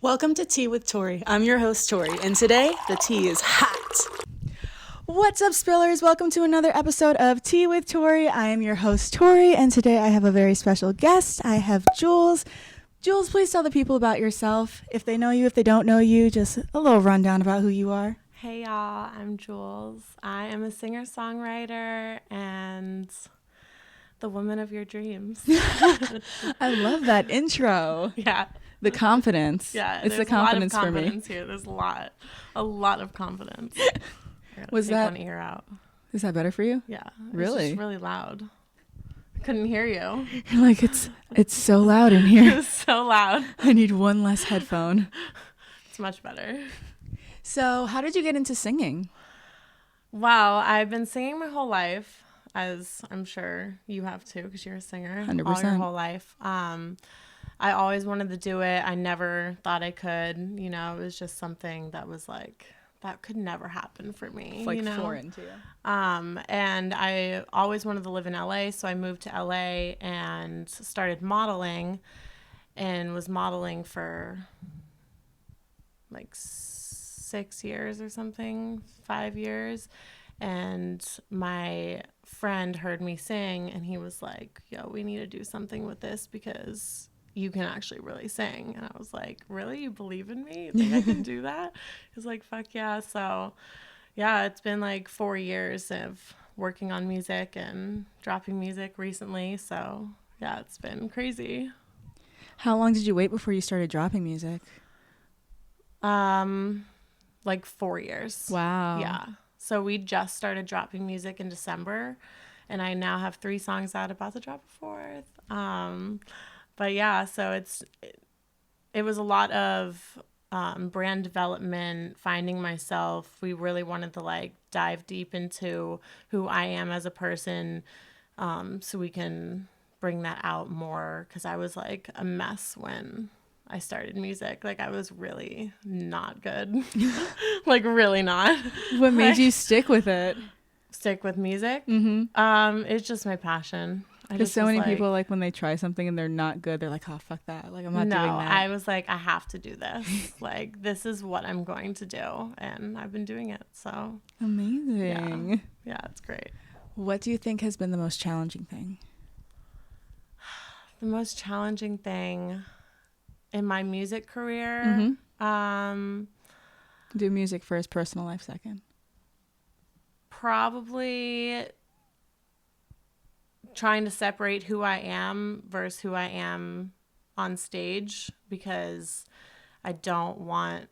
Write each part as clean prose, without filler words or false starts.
Welcome to Tea with Tori. I'm your host, Tori, and today the tea is hot. What's up, Spillers? Welcome to another episode of Tea with Tori. I am your host, Tori, and today I have a very special guest. I have Jules. Jules, please tell the people about yourself. If they know you, if they don't know you, just a little rundown about who you are. Hey y'all, I'm Jules. I am a singer-songwriter and the woman of your dreams. I love that intro. Yeah. The confidence. Yeah. It's the confidence for me. There's a lot of confidence here. There's a lot of confidence. Was take that one ear out? Is that better for you? Yeah. Really? It's just really loud. I couldn't hear you. You're like, it's so loud in here. It's so loud. I need one less headphone. It's much better. So, how did you get into singing? Wow, I've been singing my whole life, as I'm sure you have too, because you're a singer 100%. all your whole life. I always wanted to do it. I never thought I could. You know, it was just something that was like, that could never happen for me. It's like you know? foreign to you. And I always wanted to live in LA, so I moved to LA and started modeling and was modeling for like 6 years or something, 5 years. And my friend heard me sing and he was like, yo, we need to do something with this because you can actually really sing. And I was like, really? You believe in me? You think I can do that? He's like, fuck yeah. So yeah, it's been like 4 years of working on music and dropping music recently. So yeah, it's been crazy. How long did you wait before you started dropping music? Like 4 years. Wow. Yeah. So we just started dropping music in December, and I now have 3 songs out, about to drop a 4th. But yeah, so it was a lot of brand development, finding myself. We really wanted to like dive deep into who I am as a person, so we can bring that out more, because I was like a mess when I started music. Like, I was really not good. Like, really not. What made you stick with it? Stick with music? Mm-hmm. It's just my passion. Because so many people, like, when they try something and they're not good, they're like, oh, fuck that. Like, I'm not doing that. I was like, I have to do this. Like, this is what I'm going to do. And I've been doing it. So amazing. Yeah, it's great. What do you think has been the most challenging thing? The most challenging thing in my music career? Mm-hmm. Do music first, personal life second. Probably trying to separate who I am versus who I am on stage, because I don't want,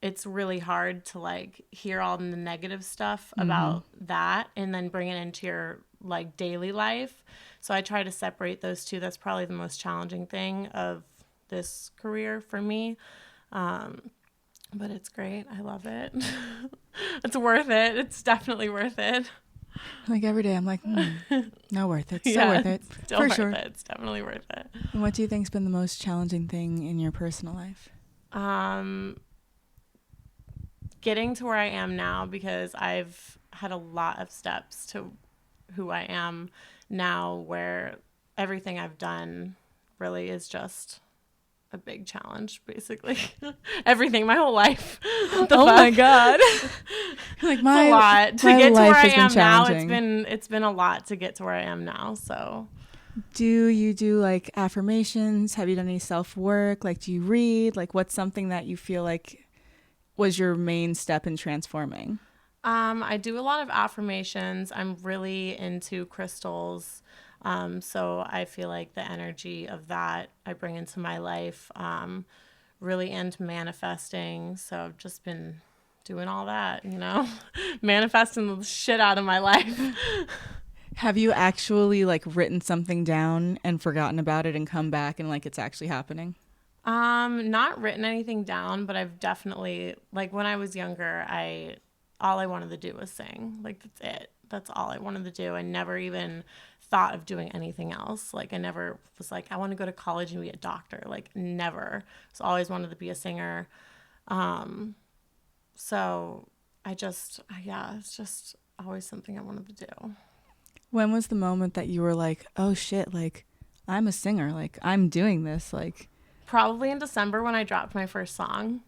it's really hard to like hear all the negative stuff about that and then bring it into your like daily life. So I try to separate those two. That's probably the most challenging thing of this career for me. But it's great. I love it. It's worth it. It's definitely worth it. Like every day I'm like, not worth it. Still Yeah, worth it. Still for worth sure. it. It's definitely worth it. And what do you think's been the most challenging thing in your personal life? Getting to where I am now, because I've had a lot of steps to who I am now, where everything I've done really is just a big challenge, basically. Everything, my whole life. My God. Like, my, it's a lot to my get to life where I has been am now. challenging. It's been a lot to get to where I am now. So do you do like affirmations? Have you done any self-work? Like, do you read? Like, what's something that you feel like was your main step in transforming? I do a lot of affirmations. I'm really into crystals. So I feel like the energy of that I bring into my life, really into manifesting. So I've just been doing all that, you know, manifesting the shit out of my life. Have you actually like written something down and forgotten about it and come back and like it's actually happening? Not written anything down, but I've definitely, like, when I was younger, all I wanted to do was sing. Like, that's it. That's all I wanted to do. I never even thought of doing anything else. Like, I never was like, I want to go to college and be a doctor. Like, never. So always wanted to be a singer. So it's just always something I wanted to do. When was the moment that you were like, oh shit, like, I'm a singer, like, I'm doing this, like, Probably in December when I dropped my first song.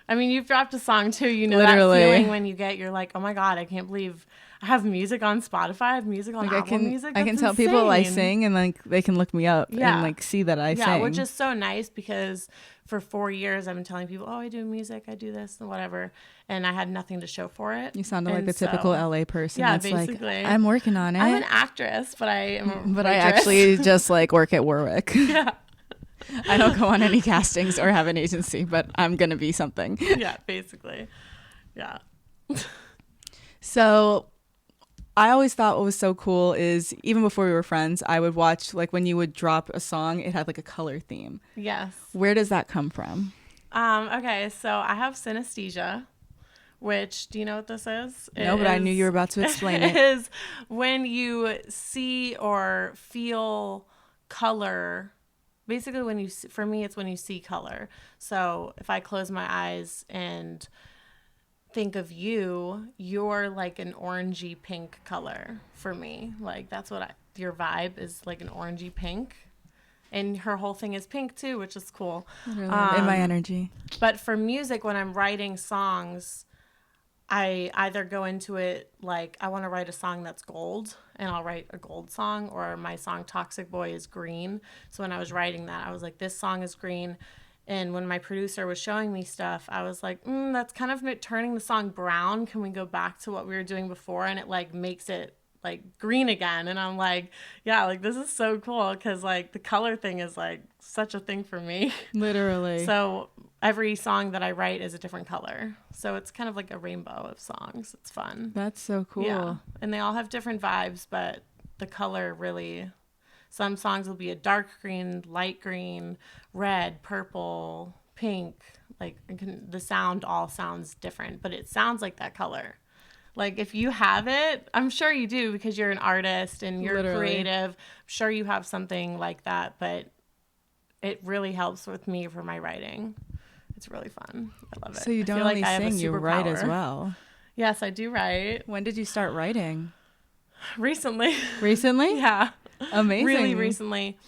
I mean, you've dropped a song too. You know Literally. that feeling when you're like, oh my God, I can't believe I have music on Spotify. I have music on Apple Music. I can That's tell people I insane. sing, and like they can look me up and like see that I sing. Which is so nice because for 4 years I've been telling people, oh, I do music, I do this and whatever, and I had nothing to show for it. You sounded like the typical LA person. Yeah, that's basically. Like, I'm working on it. I'm an actress, but I am a But waitress. I actually just like work at Warwick. Yeah. I don't go on any castings or have an agency, but I'm going to be something. Yeah, basically. Yeah. So I always thought what was so cool is even before we were friends, I would watch like when you would drop a song, it had like a color theme. Yes. Where does that come from? Okay, so I have synesthesia, which, do you know what this is? No, but I knew you were about to explain it. It is when you see or feel color. Basically, when you, for me, it's when you see color. So if I close my eyes and think of you, you're like an orangey pink color for me. Like that's what your vibe is, like an orangey pink. And her whole thing is pink too, which is cool. In my energy. But for music, when I'm writing songs, I either go into it like I want to write a song that's gold, and I'll write a gold song, or my song Toxic Boy is green. So when I was writing that, I was like, this song is green. And when my producer was showing me stuff, I was like, that's kind of turning the song brown. Can we go back to what we were doing before? And it like makes it like green again. And I'm like, yeah, like this is so cool because like the color thing is like such a thing for me. Literally. So every song that I write is a different color. So it's kind of like a rainbow of songs. It's fun. That's so cool. Yeah. And they all have different vibes, but the color really, some songs will be a dark green, light green, red, purple, pink. Like the sound all sounds different, but it sounds like that color. Like if you have it, I'm sure you do because you're an artist and you're creative. I'm sure you have something like that, but it really helps with me for my writing. It's really fun. I love it. So you don't only sing, you write as well. Yes, I do write. When did you start writing? Recently. Recently? Yeah. Amazing. Really recently.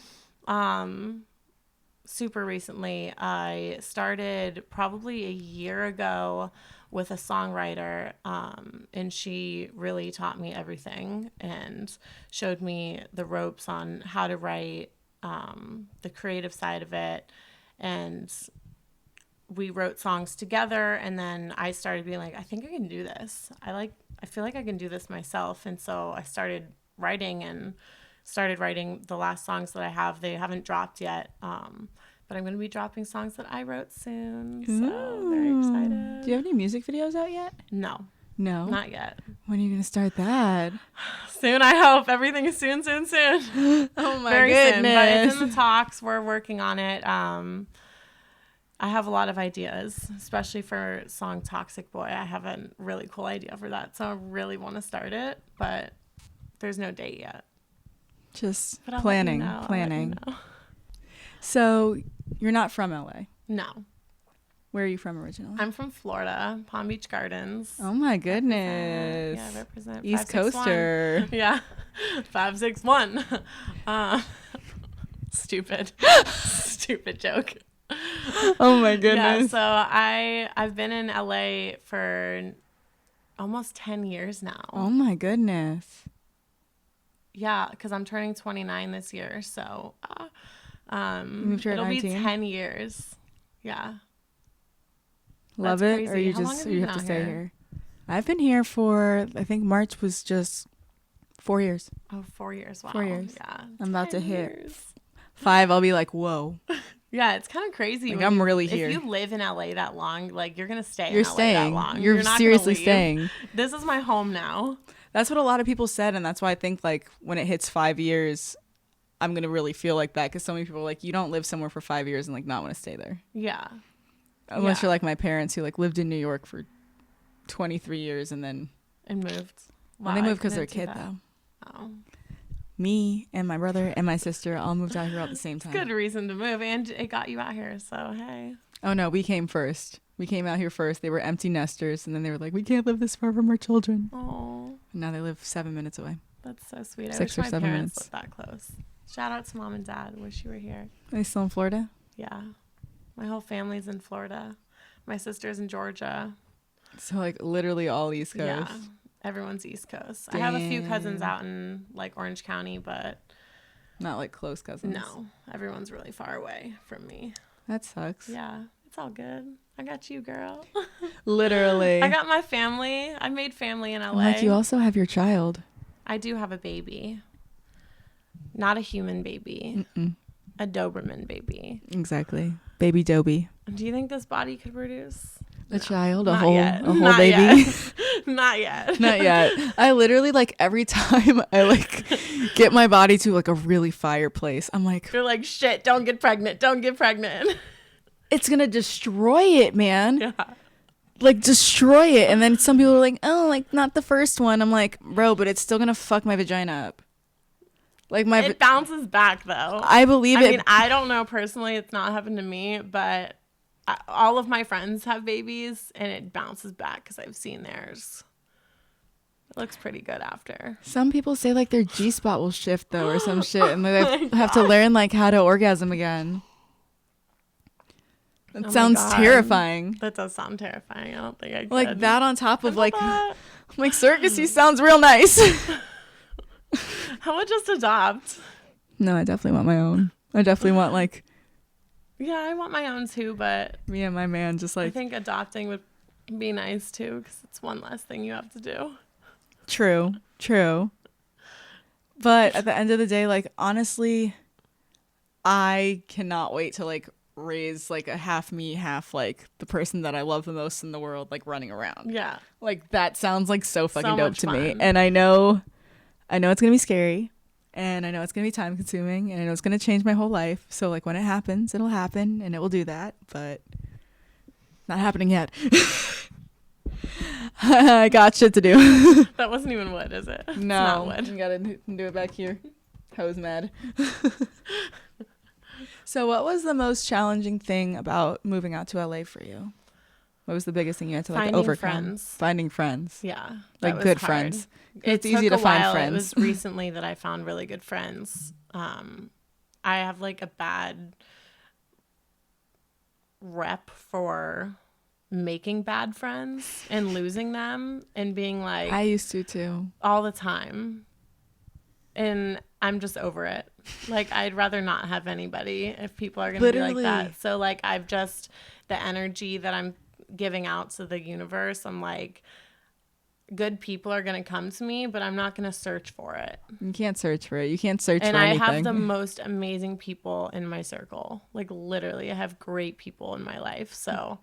Super recently. I started probably a year ago with a songwriter, and she really taught me everything and showed me the ropes on how to write, the creative side of it. And we wrote songs together, and then I started being like, I think I can do this. I feel like I can do this myself. And so I started writing the last songs that I have. They haven't dropped yet. But I'm going to be dropping songs that I wrote soon. So very excited. Do you have any music videos out yet? No. No? Not yet. When are you going to start that? Soon, I hope. Everything is soon. Oh my very goodness. soon. But it's in the talks. We're working on it. I have a lot of ideas, especially for song Toxic Boy. I have a really cool idea for that. So I really want to start it, but there's no date yet. Just planning. You know. So you're not from LA? No. Where are you from originally? I'm from Florida, Palm Beach Gardens. Oh my goodness. I represent East 561. Coaster. Yeah. 561. Stupid joke. Oh my goodness. Yeah, so I've been in LA for almost 10 years now. Oh my goodness. Yeah, because I'm turning 29 this year, so it'll be 10 years. Yeah. Love That's it, crazy. or you How just long have you you have been to out stay here? here? I've been here for, I think March was just 4 years. Oh, 4 years. Wow. 4 years. Yeah. I'm about to 10 hit years. 5. I'll be like, whoa. Yeah, it's kind of crazy. Like, when I'm really here. If you live in LA that long, like you're gonna stay. You're in LA staying. That long. You're not gonna seriously leave. staying. This is my home now. That's what a lot of people said, and that's why I think like when it hits 5 years, I'm gonna really feel like that because so many people are like, you don't live somewhere for 5 years and like not want to stay there. Yeah. Unless you're like my parents who like lived in New York for 23 years and then moved. Well, they moved because they're a kid though. Oh. Me and my brother and my sister all moved out here at the same time. Good reason to move, and it got you out here. So hey. Oh no, we came first. We came out here first. They were empty nesters, and then they were like, "We can't live this far from our children." Oh. And now they live 7 minutes away. That's so sweet. 6 I or wish 7 my parents minutes. lived that close. Shout out to mom and dad. Wish you were here. Are they still in Florida? Yeah. My whole family's in Florida. My sister's in Georgia. So like literally all East Coast. Yeah, everyone's East Coast. I have a few cousins out in like Orange County, but not like close cousins. no, everyone's really far away from me. That sucks. Yeah, it's all good. I got you, girl. Literally. I got my family. I made family in LA. I'm like, you also have your child. I do have a baby. Not a human baby. Mm-mm. A Doberman baby. Exactly. Baby Dobie. Do you think this body could produce a child? Not a whole yet. a whole Not baby? Yet. Not yet. Not yet. I literally like every time I like get my body to like a really fire place, I'm like, you're like, shit, don't get pregnant. Don't get pregnant. It's gonna destroy it, man. Yeah. Like destroy it. And then some people are like, oh, like not the first one. I'm like, bro, but it's still gonna fuck my vagina up. Like it bounces back though. I believe it. I mean, I don't know personally. It's not happened to me, but all of my friends have babies and it bounces back because I've seen theirs. It looks pretty good after. Some people say like their G-spot will shift though or some shit and they have to learn like how to orgasm again. That sounds terrifying. That does sound terrifying. I don't think I could. Like that on top of like circusy sounds real nice. How about just adopt? No, I definitely want my own. I definitely want like. Yeah, I want my own too, but me and my man just like. I think adopting would be nice too because it's one less thing you have to do. True. But at the end of the day, like honestly, I cannot wait to like raise like a half me, half like the person that I love the most in the world, like running around. Yeah. Like that sounds like so fucking dope to fun. me. And I know it's gonna be scary. And I know it's going to be time consuming and I know it's going to change my whole life. So like when it happens, it'll happen and it will do that, but not happening yet. I got shit to do. That wasn't even wood, is it? No. It's not wood. You got to do it back here. Hose mad. So what was the most challenging thing about moving out to LA for you? What was the biggest thing you had to like overcome? Finding friends. Yeah. Like good hard. friends. It's easy to find friends. It was recently that I found really good friends. I have like a bad rep for making bad friends and losing them and being like I used to too. All the time. And I'm just over it. Like I'd rather not have anybody if people are going to be like that. So like I've just the energy that I'm giving out to the universe, I'm like good people are going to come to me, but I'm not going to search for it. You can't search for it. You can't search for anything. And I have the most amazing people in my circle. Like literally I have great people in my life. So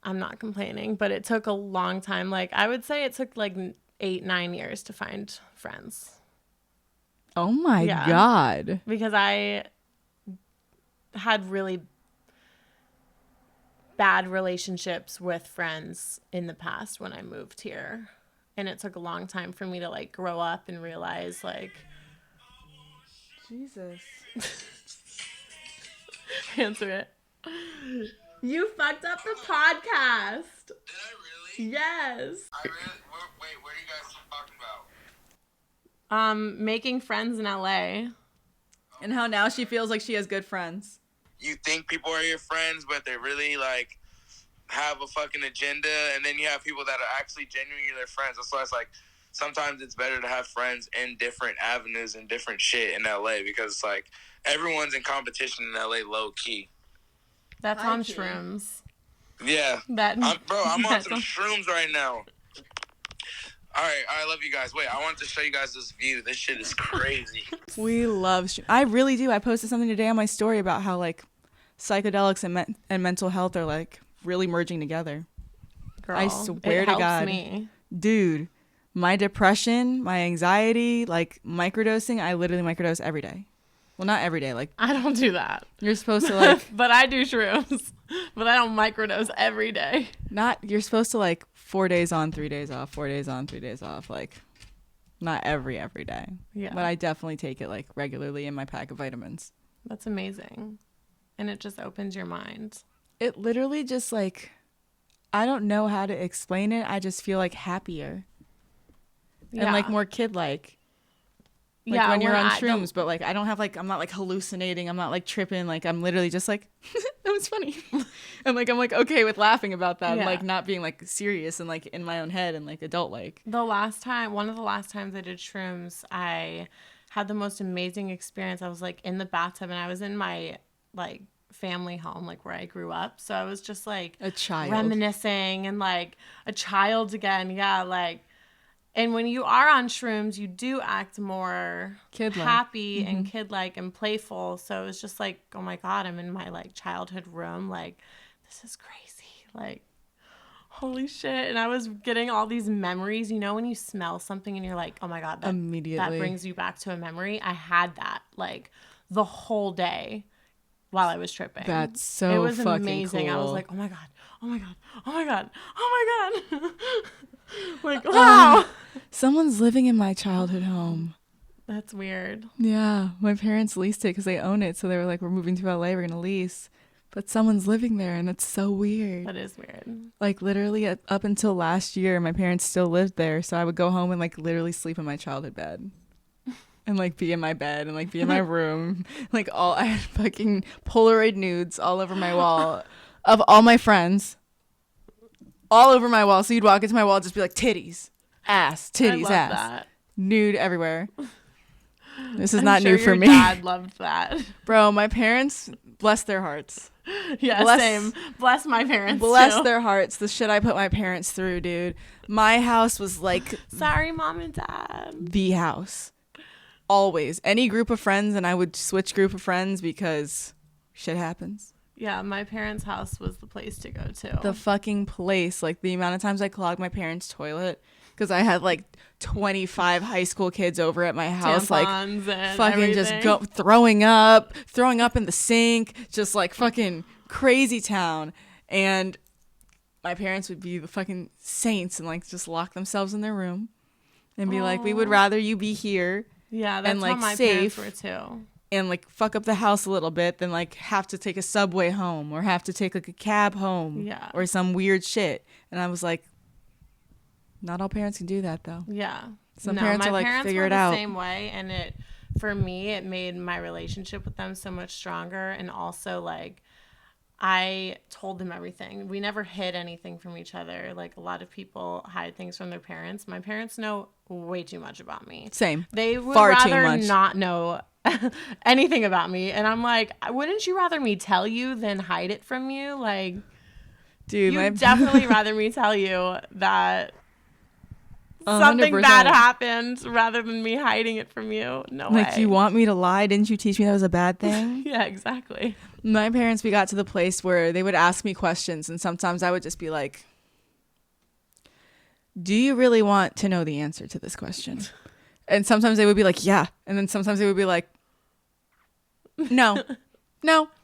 I'm not complaining, but it took a long time. Like I would say it took like 8-9 years to find friends. Oh my God. Because I had really bad relationships with friends in the past when I moved here. And it took a long time for me to like grow up and realize like Jesus. Answer it. You fucked up the podcast. Did I really? Yes. Wait, what are you guys talking about? Making friends in LA. And how now she feels like she has good friends. You think people are your friends, but they really like have a fucking agenda, and then you have people that are actually genuinely their friends. That's why it's like sometimes it's better to have friends in different avenues and different shit in LA because it's like everyone's in competition in LA low key. That's on shrooms. Yeah. I'm on some shrooms right now. All right, I love you guys. Wait, I wanted to show you guys this view. This shit is crazy. We love I really do. I posted something today on my story about how like psychedelics and mental health are like really merging together. Girl, I swear to God. Me. Dude, my depression, my anxiety, like microdosing, I literally microdose every day. Well, not every day. Like I don't do that. You're supposed to like but I do shrooms. But I don't microdose every day. You're supposed to like 4 days on, 3 days off, 4 days on, 3 days off, like not every day. Yeah. But I definitely take it like regularly in my pack of vitamins. That's amazing. And it just opens your mind. It literally just like I don't know how to explain it. I just feel like happier. Yeah. And like more kid-like. Like when you're on shrooms, but like I don't have like I'm not like hallucinating, I'm not like tripping, like I'm literally just like that was funny. And like I'm like okay with laughing about that, and Yeah. like not being like serious and like in my own head and like adult like. One of the last times I did shrooms, I had the most amazing experience. I was like in the bathtub, and I was in my like family home, like where I grew up. So I was just like A child. reminiscing and like a child again. Yeah, like. And when you are on shrooms, you do act more Kid-like. happy and kid-like and playful. So it was just like, oh my God, I'm in my like childhood room. Like, this is crazy. Like, holy shit. And I was getting all these memories. You know, when you smell something and you're like, oh my God, that Immediately. brings you back to a memory. I had that like the whole day while I was tripping. That's so It was fucking amazing. I was cool. like, oh my God, oh my God, oh my God, oh my God. Like, wow. Someone's living in my childhood home. That's weird. Yeah, my parents leased it because they own it. So they were like, we're moving to LA, we're going to lease. But someone's living there, and that's so weird. That is weird. Like, literally, up until last year, my parents still lived there. So I would go home and, like, literally sleep in my childhood bed. And, like, be in my bed and, like, be in my room. Like, I had fucking Polaroid nudes all over my wall of all my friends. All over my wall. So you'd walk into my wall and just be like, titties, ass, titties, I love ass. that. Nude everywhere. This is I'm not sure new for your me. Dad loved that. Bro, my parents, bless their hearts. Yeah, Bless- same. Bless my parents. Bless too. their hearts. The shit I put my parents through, dude. My house was like Sorry, Mom and Dad. the house. Always. Any group of friends, and I would switch group of friends because shit happens. Yeah, my parents' house was the place to go to. The fucking place. Like, the amount of times I clogged my parents' toilet because I had like 25 high school kids over at my house. Tampons Like, and fucking just everything. throwing up in the sink. Just like fucking crazy town. And my parents would be the fucking saints and like just lock themselves in their room and be like, we would rather you be here Yeah, that's and, like, how my safe. parents were too. and like fuck up the house a little bit than like have to take a subway home or have to take like a cab home Yeah. or some weird shit. And I was like, not all parents can do that though. Yeah. Some parents my are like, parents figure were it the out. same way, and for me, it made my relationship with them so much stronger. And also, like, I told them everything. We never hid anything from each other. Like, a lot of people hide things from their parents. My parents know way too much about me. Same. They would Far too rather much. not know anything about me. And I'm like, wouldn't you rather me tell you than hide it from you? Like, Dude, you'd definitely rather me tell you that something 100%. bad happened rather than me hiding it from you. No way. Like, you want me to lie? Didn't you teach me that was a bad thing? Yeah, exactly. My parents, we got to the place where they would ask me questions, and sometimes I would just be like, do you really want to know the answer to this question? And sometimes they would be like, yeah. And then sometimes they would be like, no,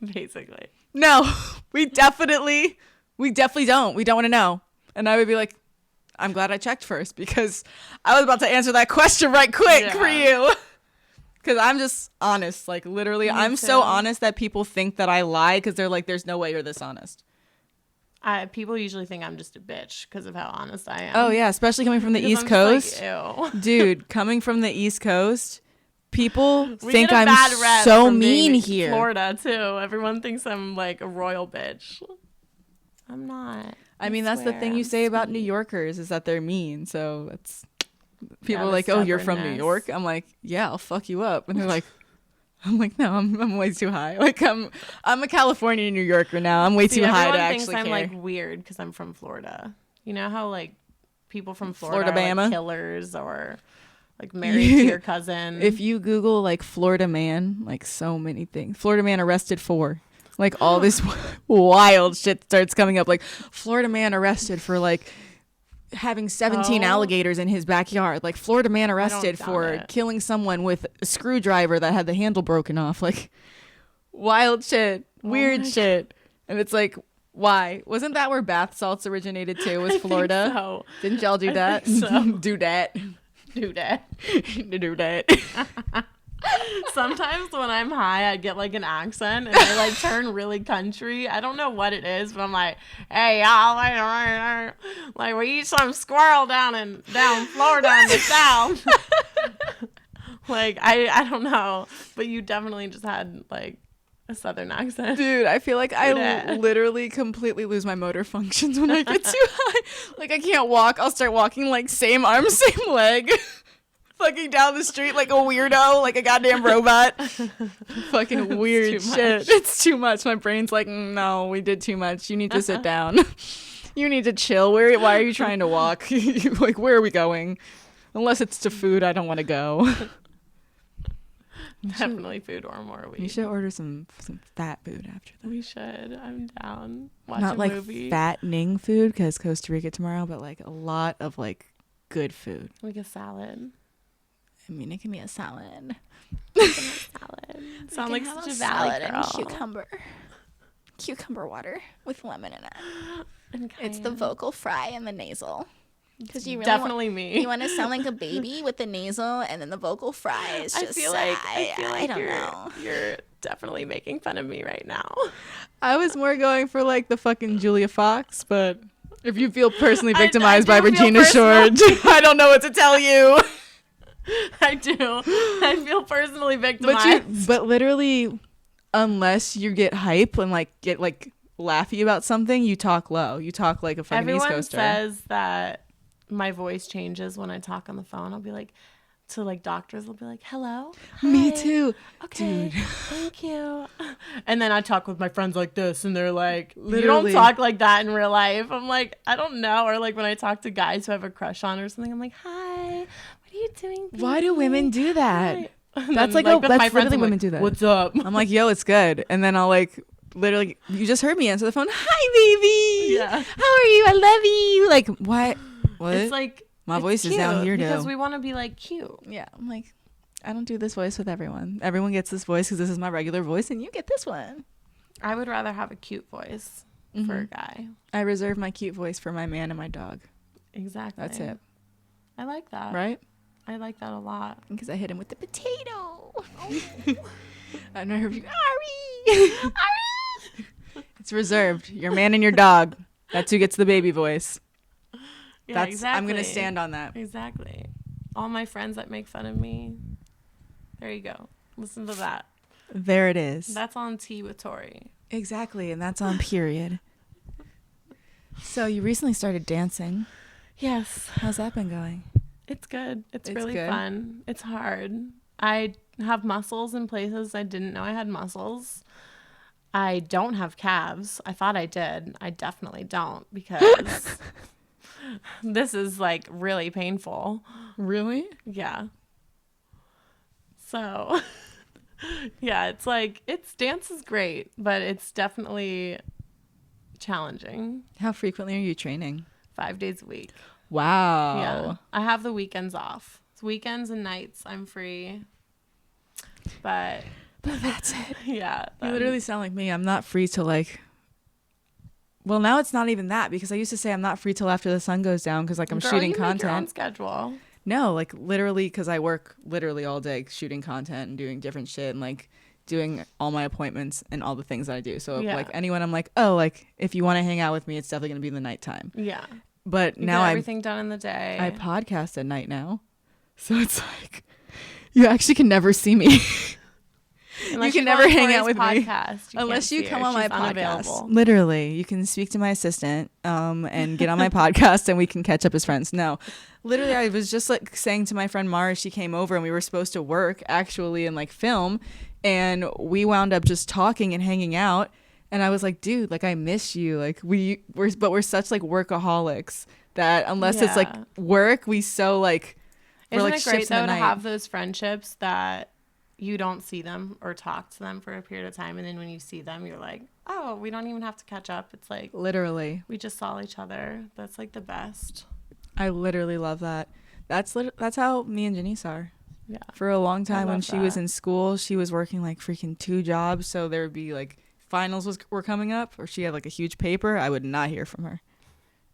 Basically. no, we definitely don't. We don't want to know. And I would be like, I'm glad I checked first because I was about to answer that question right quick for you. Because I'm just honest. Like, literally, I'm so honest that people think that I lie because they're like, there's no way you're this honest. People usually think I'm just a bitch because of how honest I am. Oh, yeah. Especially coming from the Because East I'm Coast. just like, ew. Dude, coming from the East Coast, people We think get a I'm bad rep so from being mean in here. Florida, too. Everyone thinks I'm like a royal bitch. I'm not. I mean, that's the swear, thing you I'm say about sweet. New Yorkers is that they're mean. So that's people are the like, oh, you're from New stubbornness. York. I'm like, yeah, I'll fuck you up. And they're like, I'm like, no, I'm way too high. Like, I'm a California New Yorker now. I'm way See, too high to everyone thinks actually I'm care. like weird because I'm from Florida. You know how like people from Florida are Florida-bama? like killers or like married to your cousin. If you Google like Florida man, like so many things. Florida man arrested for. Like all this wild shit starts coming up. Like Florida man arrested for like having 17 alligators in his backyard. Like Florida man arrested doubt for it. killing someone with a screwdriver that had the handle broken off. Like wild shit, weird shit. And it's like, why? Wasn't that where bath salts originated too? Was Florida? so. Didn't y'all do that? think so. Do that. Do that. Do that. Sometimes when I'm high, I get like an accent and I like turn really country. I don't know what it is, but I'm like, hey y'all, like we eat some squirrel down Florida in the south. Like I don't know, but you definitely just had like a Southern accent. Dude, I feel like I Yeah. literally completely lose my motor functions when I get too high. Like, I can't walk. I'll start walking like same arm, same leg. Fucking down the street like a weirdo, like a goddamn robot. Fucking weird It's too shit. much. It's too much. My brain's like, no, we did too much. You need to sit down. You need to chill. Why are you trying to walk? Like, where are we going? Unless it's to food, I don't want to go. Definitely food or more weed. You should order some fat food after that. We should. I'm down. Watch Not a like movie. fattening food because Costa Rica tomorrow, but like a lot of like good food. Like a salad. I mean, it can be a salad. Salad. Sound like such a valley girl. and cucumber water with lemon in it. And It's the cayenne. vocal fry and the nasal. Because you really Definitely me. you want to sound like a baby with the nasal, and then the vocal fry is I just. feel like I don't know. you're definitely making fun of me right now. I was more going for like the fucking Julia Fox, but if you feel personally I victimized by do feel Regina Shore, I don't know what to tell you. I do. I feel personally victimized. But literally, unless you get hype and like get like laughy about something, you talk low. You talk like a fucking East Everyone Coaster. says that my voice changes when I talk on the phone. I'll be like, to like doctors, I'll be like, hello. Me Hi. too. Okay, Dude. thank you. And then I talk with my friends like this, and they're like, you Literally. don't talk like that in real life. I'm like, I don't know. Or like when I talk to guys who I have a crush on or something, I'm like, hi, what are you doing? Why do women do that? Hi. And That's then, like with that's my friends, literally I'm women like, do that. What's up? I'm like, yo, it's good. And then I'll like literally, you just heard me answer the phone. Hi, baby. Yeah. How are you? I love you. Like, what? What? It's like My it's voice is down cute here, because though. we want to be like cute. Yeah, I'm like, I don't do this voice with everyone. Everyone gets this voice because this is my regular voice, and you get this one. I would rather have a cute voice for a guy. I reserve my cute voice for my man and my dog. Exactly. That's it. I like that. Right? I like that a lot. Because I hit him with the potato. I know you. Ari! Ari! It's reserved. Your man and your dog. That's who gets the baby voice. Yeah, That's. exactly. I'm gonna stand on that. Exactly. All my friends that make fun of me. There you go. Listen to that. There it is. That's on Tea with Tori. Exactly, and that's on period. So you recently started dancing. Yes. How's that been going? It's good. It's It's really good? fun. It's hard. I have muscles in places I didn't know I had muscles. I don't have calves. I thought I did. I definitely don't because this is like really painful. Really? Yeah. So, yeah, it's like, dance is great, but it's definitely challenging. How frequently are you training? 5 days a week. Wow. Yeah. I have the weekends off. It's weekends and nights I'm free. But That's it. yeah. You literally sound like me. I'm not free till like. Well, now it's not even that because I used to say I'm not free till after the sun goes down because like I'm Girl, shooting you make your own content. schedule. No, like literally because I work literally all day shooting content and doing different shit and like doing all my appointments and all the things that I do. So Yeah. like anyone, I'm like, oh, like if you want to hang out with me, it's definitely gonna be in the nighttime. Yeah. But You now get I'm everything done in the day. I podcast at night now, so it's like you actually can never see me. Unless you can go never on hang out Tori's with me. podcast, you Unless can't you see come her. on my She's podcast. unavailable. Literally, you can speak to my assistant and get on my podcast and we can catch up as friends. No, literally, I was just like saying to my friend Mara, she came over and we were supposed to work actually and like film, and we wound up just talking and hanging out. And I was like, dude, like I miss you. Like we're such like workaholics that unless it's like Yeah. work, we so like we're Isn't like it great ships in the though to night. have those friendships that you don't see them or talk to them for a period of time, and then when you see them, you're like, oh, we don't even have to catch up. It's like Literally. we just saw each other. That's like the best. I literally love that. That's how me and Janice are. Yeah. For a long time when love she was that. in school, she was working like freaking 2 jobs. So there would be like finals were coming up or she had like a huge paper. I would not hear from her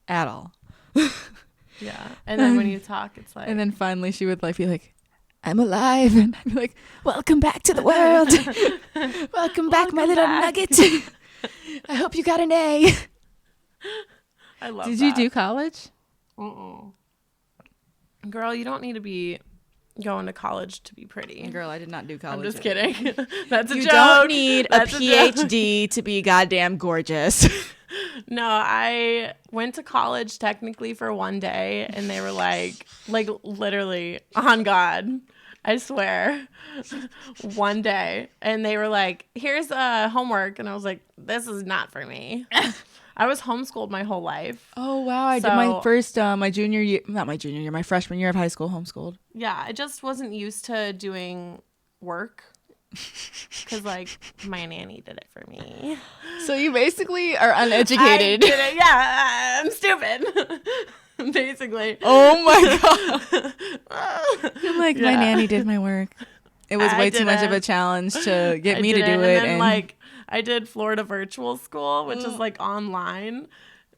at all. Yeah. And then when you talk, it's like, And then finally she would like be like, I'm alive. And I'd be like, welcome back to the world. Welcome back, my Welcome little back. nugget. I hope you got an A. I love Did that. you do college? Girl, you don't need to be going to college to be pretty. Girl, I did not do college. I'm just kidding. That's a You joke. don't need That's a joke. PhD to be goddamn gorgeous. No, I went to college technically for one day, and they were like literally, on God, I swear, one day. And they were like, here's homework. And I was like, this is not for me. I was homeschooled my whole life. Oh, wow. I did my first, my junior year, not my junior year, my freshman year of high school homeschooled. Yeah, I just wasn't used to doing work because, like, my nanny did it for me. So you basically are uneducated. I did it. Yeah, I'm stupid. Basically. Oh, my God. I'm like, my nanny did my work. It was way too much of a challenge to get me to do it. And then, like, I did Florida virtual school, which is like online,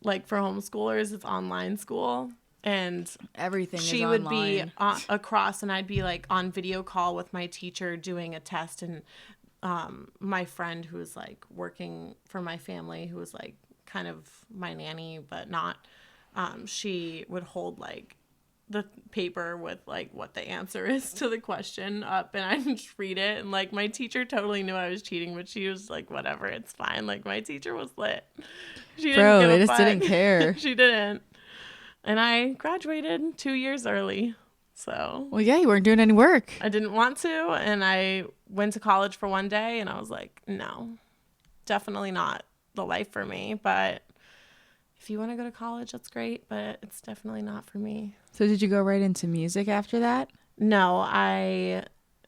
like for homeschoolers, it's online school. And everything she is would online. be across, and I'd be like on video call with my teacher doing a test. And my friend who was like working for my family, who was like kind of my nanny, but not, she would hold like the paper with like what the answer is to the question up, and I just read it, and like my teacher totally knew I was cheating, but she was like, whatever, it's fine. Like my teacher was lit. She didn't give a fuck. Didn't care. She didn't. And I graduated 2 years early. So well, yeah, you weren't doing any work. I didn't want to, and I went to college for one day, and I was like, no, definitely not the life for me. But if you want to go to college, that's great, but it's definitely not for me. So did you go right into music after that? No, I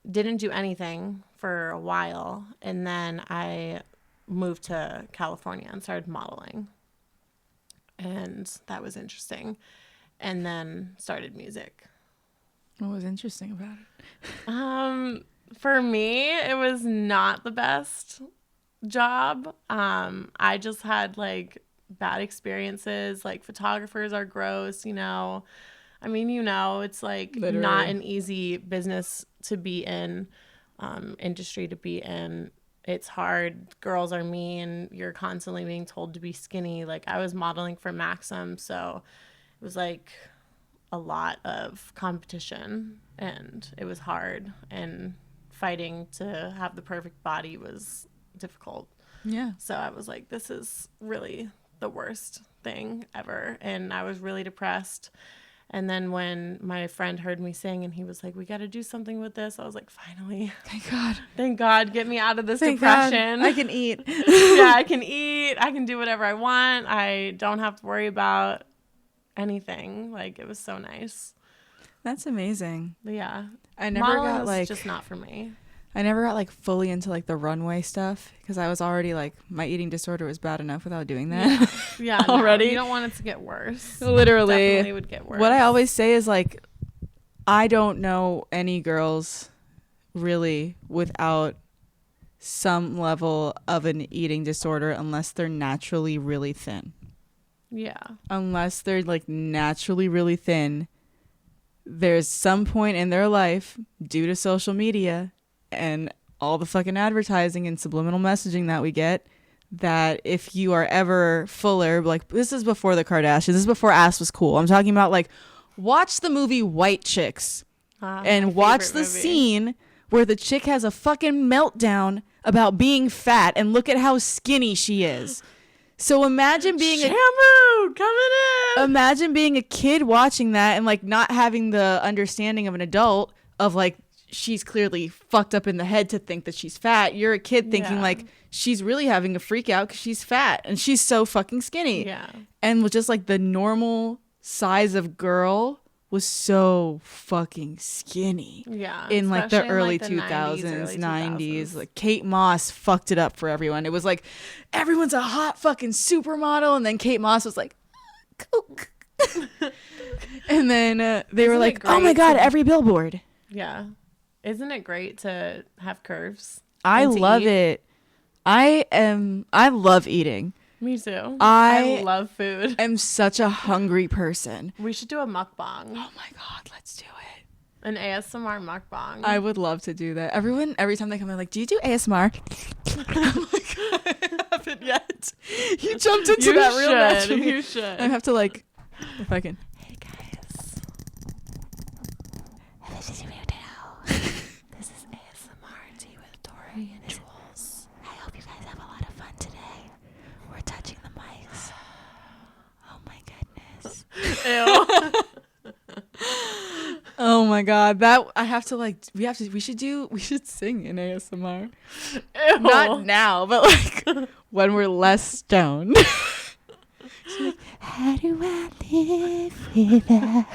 didn't do anything for a while, and then I moved to California and started modeling. And that was interesting. And then started music. What was interesting about it? For me, it was not the best job. I just had like bad experiences. Like photographers are gross, you know. I mean, you know, it's like Literally. Not an easy business to be in, industry to be in. It's hard. Girls are mean. You're constantly being told to be skinny. Like I was modeling for Maxim, so it was like a lot of competition, and it was hard, and fighting to have the perfect body was difficult. Yeah. So I was like, this is really the worst thing ever, and I was really depressed. And then when my friend heard me sing and he was like, we got to do something with this, I was like, finally. Thank God, get me out of this depression. God, I can eat. Yeah, I can eat. I can do whatever I want. I don't have to worry about anything. Like, it was so nice. That's amazing. But yeah. I never Modeling got was like just not for me. I never got like fully into like the runway stuff because I was already like my eating disorder was bad enough without doing that. Yeah, already. No, you don't want it to get worse. Literally. Definitely would get worse. What I always say is like I don't know any girls really without some level of an eating disorder unless they're naturally really thin. Yeah. Unless they're like naturally really thin, there's some point in their life due to social media and all the fucking advertising and subliminal messaging that we get that if you are ever fuller, like this is before the Kardashians, this is before ass was cool. I'm talking about like watch the movie White Chicks and watch the scene where the chick has a fucking meltdown about being fat and look at how skinny she is. So imagine being imagine being a kid watching that and like not having the understanding of an adult of like she's clearly fucked up in the head to think that she's fat. You're a kid thinking like she's really having a freak out because she's fat and she's so fucking skinny. Yeah. And with just like the normal size of girl was so fucking skinny. Yeah. In like the early the 2000s, 90s. Like Kate Moss fucked it up for everyone. It was like everyone's a hot fucking supermodel, and then Kate Moss was like, Coke. And then they were like, oh my God, every billboard. Yeah. Isn't it great to have curves? I love it. I love eating. Me too. I love food. I'm such a hungry person. We should do a mukbang. Oh my God, let's do it. An ASMR mukbang. I would love to do that. Everyone, every time they come in, like, do you do ASMR? I'm like, I haven't yet. You jumped into that real naturally. You should. I have to like, if I can. Hey guys. This is a real This is ASMR Tea with Tori and Jules. I hope you guys have a lot of fun today. We're touching the mics. Oh my goodness. Ew. Oh my god, that I have to like we should sing in ASMR. Ew. Not now, but like when we're less stoned. Like, how do I live without?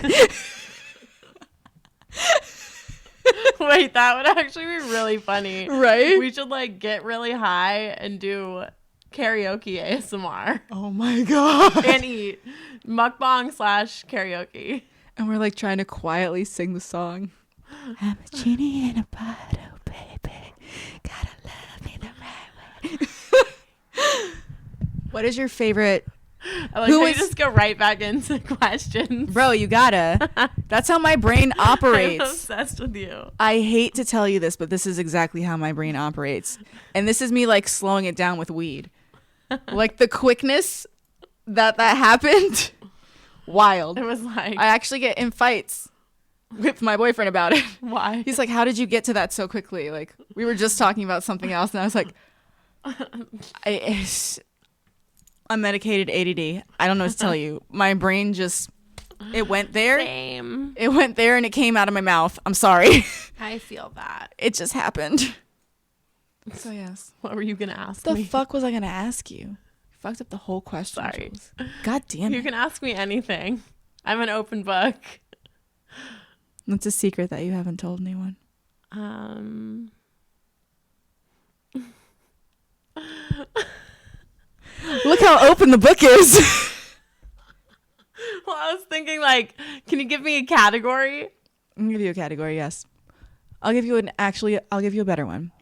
Wait, that would actually be really funny. Right? We should like get really high and do karaoke ASMR Oh my god. and eat mukbang / karaoke. And we're like trying to quietly sing the song. I'm a genie in a bottle, baby. Gotta love me the right way. What is your favorite? I like Who how is- you just go right back into questions. Bro, you gotta. That's how my brain I'm operates. obsessed with you. I hate to tell you this, but this is exactly how my brain operates. And this is me like slowing it down with weed. Like the quickness that happened. Wild. It was like, I actually get in fights with my boyfriend about it. why? He's like, how did you get to that so quickly? Like, we were just talking about something else. And I was like, I'm medicated ADD. I don't know what to tell you. My brain just, it went there. Same. It went there and it came out of my mouth. I'm sorry. I feel that. It just happened. So, yes. What were you going to ask The me? fuck was I going to ask you? Fucked up the whole question. Sorry. Jules. God damn You it. can ask me anything. I'm an open book. What's a secret that you haven't told anyone? Look how open the book is. Well, I was thinking, like, can you give me a category? I'll give you a category, yes. I'll give you a better one.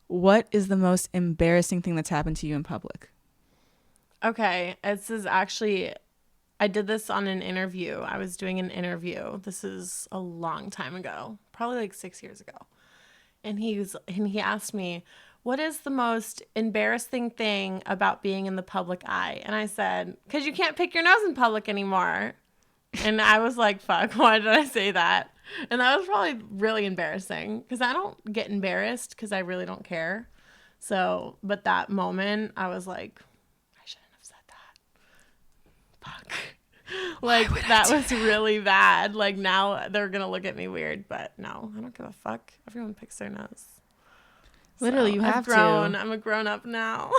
What is the most embarrassing thing that's happened to you in public? Okay, this is actually, I did this on an interview. I was doing an interview. This is a long time ago, probably like 6 years ago. And he asked me, what is the most embarrassing thing about being in the public eye? And I said, because you can't pick your nose in public anymore. And I was like, fuck, why did I say that? And that was probably really embarrassing because I don't get embarrassed because I really don't care. So, but that moment, I was like, I shouldn't have said that. Fuck. Like, that was really bad. Like, now they're going to look at me weird, but no, I don't give a fuck. Everyone picks their nose. Literally, So, you have to. I'm a grown up now.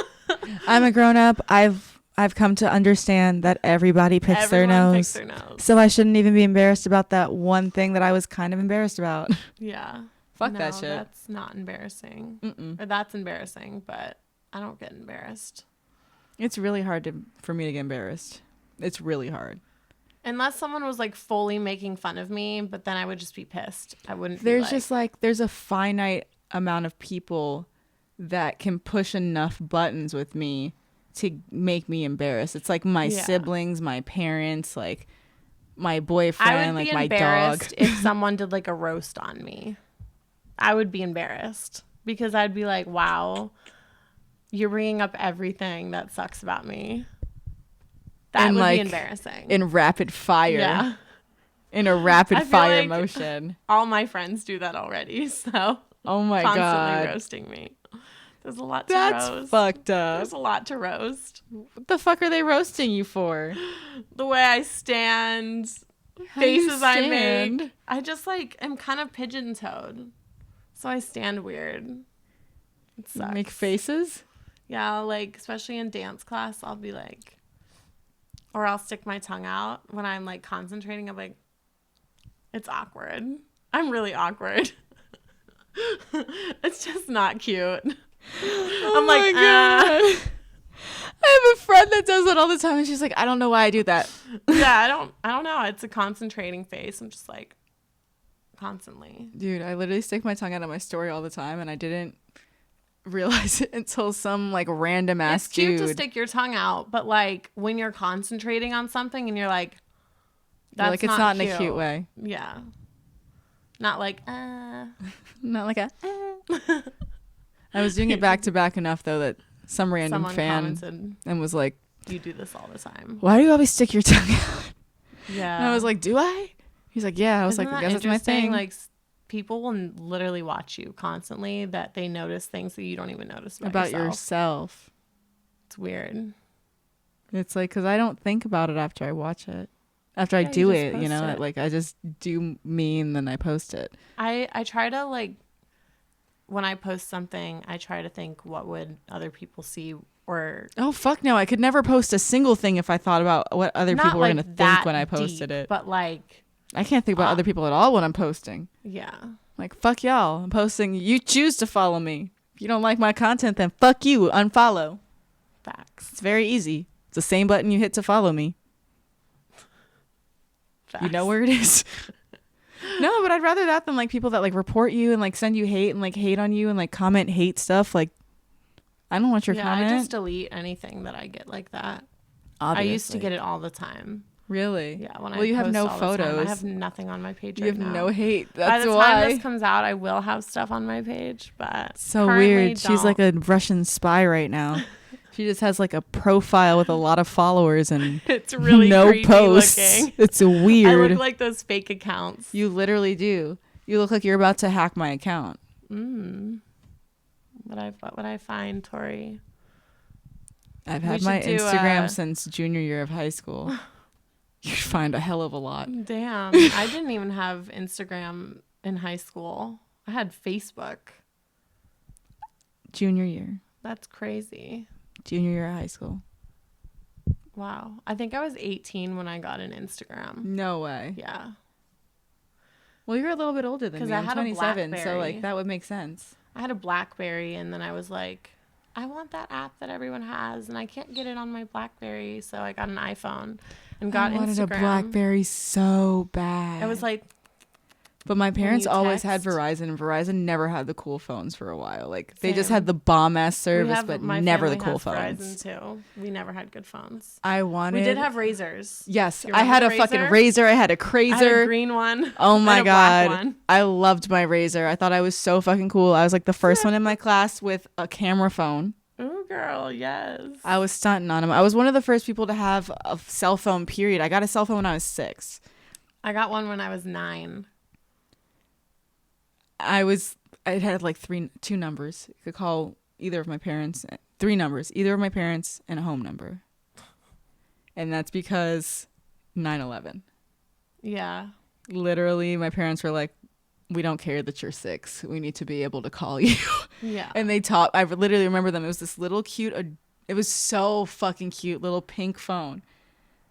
I'm a grown up. I've come to understand that everybody picks their Everyone nose. picks their nose. So I shouldn't even be embarrassed about that one thing that I was kind of embarrassed about. Yeah. Fuck No, that shit. That's not embarrassing. Mm-mm. Or that's embarrassing, but I don't get embarrassed. It's really hard for me to get embarrassed. It's really hard. Unless someone was like fully making fun of me, but then I would just be pissed. I wouldn't There's be just like, there's a finite amount of people that can push enough buttons with me to make me embarrassed. It's like my siblings, my parents, like my boyfriend, I would like be my dog. embarrassed if someone did like a roast on me. I would be embarrassed because I'd be like, wow, you're bringing up everything that sucks about me. That And, would like, be embarrassing. In rapid fire. Yeah. In a rapid I feel fire like motion. all my friends do that already, so Oh my constantly God. roasting me. There's a lot to That's roast. fucked up. There's a lot to roast. What the fuck are they roasting you for? The way I stand, How do you faces I stand? make. I just like am kind of pigeon-toed, so I stand weird. It You sucks. make faces? Yeah, like especially in dance class, I'll be like, or I'll stick my tongue out when I'm like concentrating. I'm like, it's awkward. I'm really awkward. It's just not cute. Oh I'm like, my God. I have a friend that does that all the time, and she's like, I don't know why I do that. Yeah, I don't know. It's a concentrating face. I'm just like constantly. Dude, I literally stick my tongue out of my story all the time, and I didn't realize it until some like random ass It's cute dude. to stick your tongue out, but like when you're concentrating on something and you're like, You're that's like, it's not in a cute way. Yeah. Not like, Not like a. I was doing it back to back enough though that some random someone fan commented, and was like, you do this all the time. "Why do you always stick your tongue out?" Yeah. And I was like, "Do I?" He's like, "Yeah." I was Isn't like, "I that guess that's my interesting? thing." Like people will literally watch you constantly that they notice things that you don't even notice about yourself. It's weird. It's like, because I don't think about it after I watch it. After I do it, you know, like I just do me and then I post it. I try to, like, when I post something, I try to think, what would other people see? Or oh, fuck no, I could never post a single thing if I thought about what other people were going to think when I posted it. But like, I can't think about other people at all when I'm posting. Yeah. Like, fuck y'all. I'm posting. You choose to follow me. If you don't like my content, then fuck you. Unfollow. Facts. It's very easy. It's the same button you hit to follow me. Facts. You know where it is. No, but I'd rather that than like people that like report you and like send you hate and like hate on you and like comment hate stuff. Like, I don't want your comment. I just delete anything that I get like that. Obviously. I used to get it all the time. Really? Yeah. Well, you have no photos. I have nothing on my page you right have now. no hate. That's By the why. time this comes out, I will have stuff on my page, but so weird. She's like a Russian spy right now. She just has like a profile with a lot of followers and it's really no creepy posts. looking. It's weird. I look like those fake accounts. You literally do. You look like you're about to hack my account. What would I find, Tori? I've had my Instagram since junior year of high school. You'd find a hell of a lot. Damn. I didn't even have Instagram in high school. I had Facebook. Junior year. That's crazy. Junior year of high school. Wow. I think I was 18 when I got an Instagram. No way. Yeah. Well, you're a little bit older than me. I'm 27, so like that would make sense. I had a BlackBerry, and then I was like, I want that app that everyone has, and I can't get it on my BlackBerry, so I got an iPhone and got Instagram. I wanted a BlackBerry so bad. I was like, but my parents always had Verizon, and Verizon never had the cool phones for a while. Like they just had the bomb ass service, but never the cool phones. Verizon too. We never had good phones. We did have razors. Yes, I had a fucking razor. I had a Crazer. I had a green one. Oh my god, I loved my razor. I thought I was so fucking cool. I was like the first one in my class with a camera phone. Ooh, girl, yes. I was stunting on them. I was one of the first people to have a cell phone. Period. I got a cell phone when I was 6. I got one when I was 9. It had like 2 numbers. You could call either of my parents. 3 numbers, either of my parents and a home number. And that's because 9/11. Yeah. Literally, my parents were like, we don't care that you're 6. We need to be able to call you. Yeah. And they taught, I literally remember them. It was this little cute, it was so fucking cute, little pink phone.